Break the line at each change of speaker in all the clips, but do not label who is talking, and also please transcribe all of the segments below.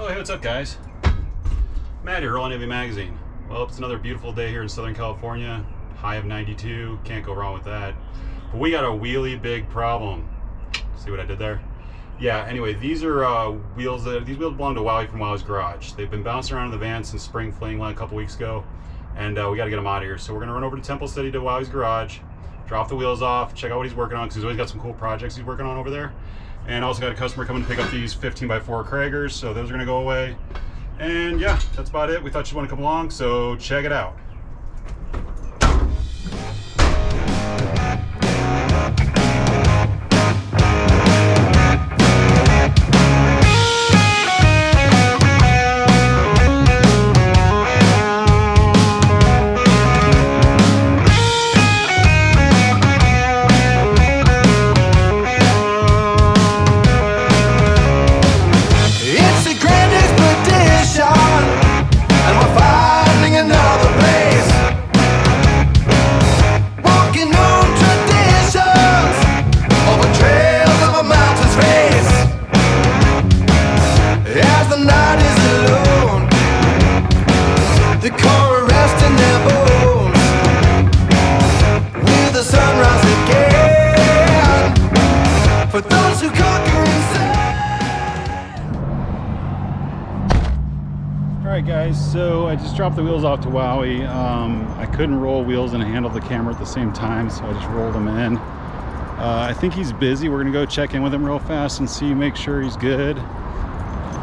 Oh, hey, what's up, guys? Matt here, RollingHeavyMagazine. Well, it's another beautiful day here in Southern California. High of 92, can't go wrong with that. But we got a wheelie big problem. See what I did there? Yeah, anyway, these are wheels belong to Wowie from Wowz Garage. They've been bouncing around in the van since spring fling a couple weeks ago, and we got to get them out of here. So we're going to run over to Temple City to Wowie's Garage, drop the wheels off, check out what he's working on, because he's always got some cool projects he's working on over there. And also got a customer coming to pick up these 15x4 Keggers, so those are going to go away. And yeah, that's about it. We thought you'd want to come along, so check it out. Alright guys, so I just dropped the wheels off to Wowie. I couldn't roll wheels and handle the camera at the same time, so I just rolled them in. I think he's busy. We're gonna go check in with him real fast and make sure he's good.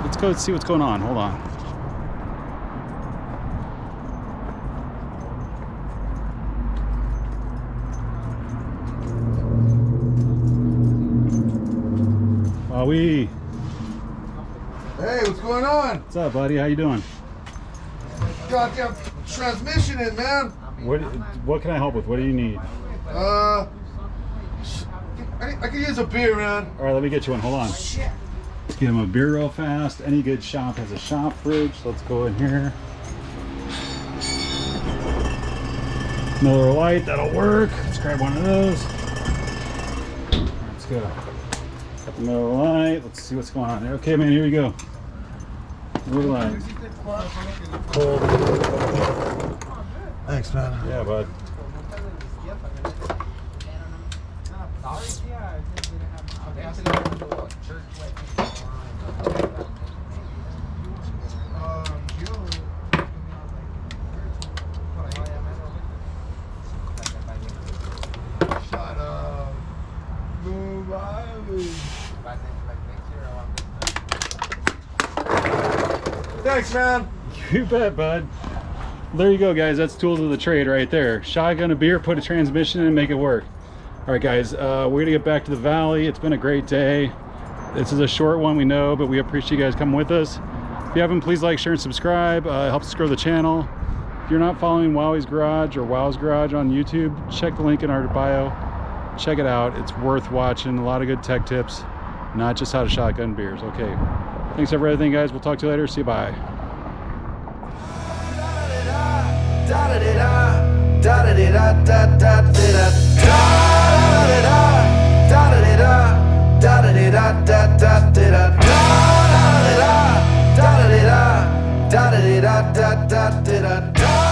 Let's go see what's going on. Hold on. Wowie.
Hey, what's going on?
What's up, buddy? How you doing?
Goddamn transmission in, man.
What can I help with? What do you need?
I could use a beer, man.
All right, let me get you one. Hold on. Let's get him a beer real fast. Any good shop has a shop fridge. So let's go in here. Miller Lite, that'll work. Let's grab one of those. Let's go. Got the Miller Lite. Let's see what's going on there. Okay, man, here we go. Miller Lite. Cold.
Thanks, man.
Yeah, bud.
Shut up. Thanks, man.
You bet, bud. There you go, guys. That's tools of the trade right there. Shotgun a beer, put a transmission in, and make it work. All right, guys, we're gonna get back to the valley. It's been a great day. This is a short one, we know, but we appreciate you guys coming with us. If you haven't, please like, share, and subscribe. It helps us grow the channel. If you're not following Wowie's Garage or Wowz Garage on YouTube, check the link in our bio. Check it out. It's worth watching. A lot of good tech tips, not just how to shotgun beers. Okay. Thanks for everything, guys. We'll talk to you later. See you. Bye.
Da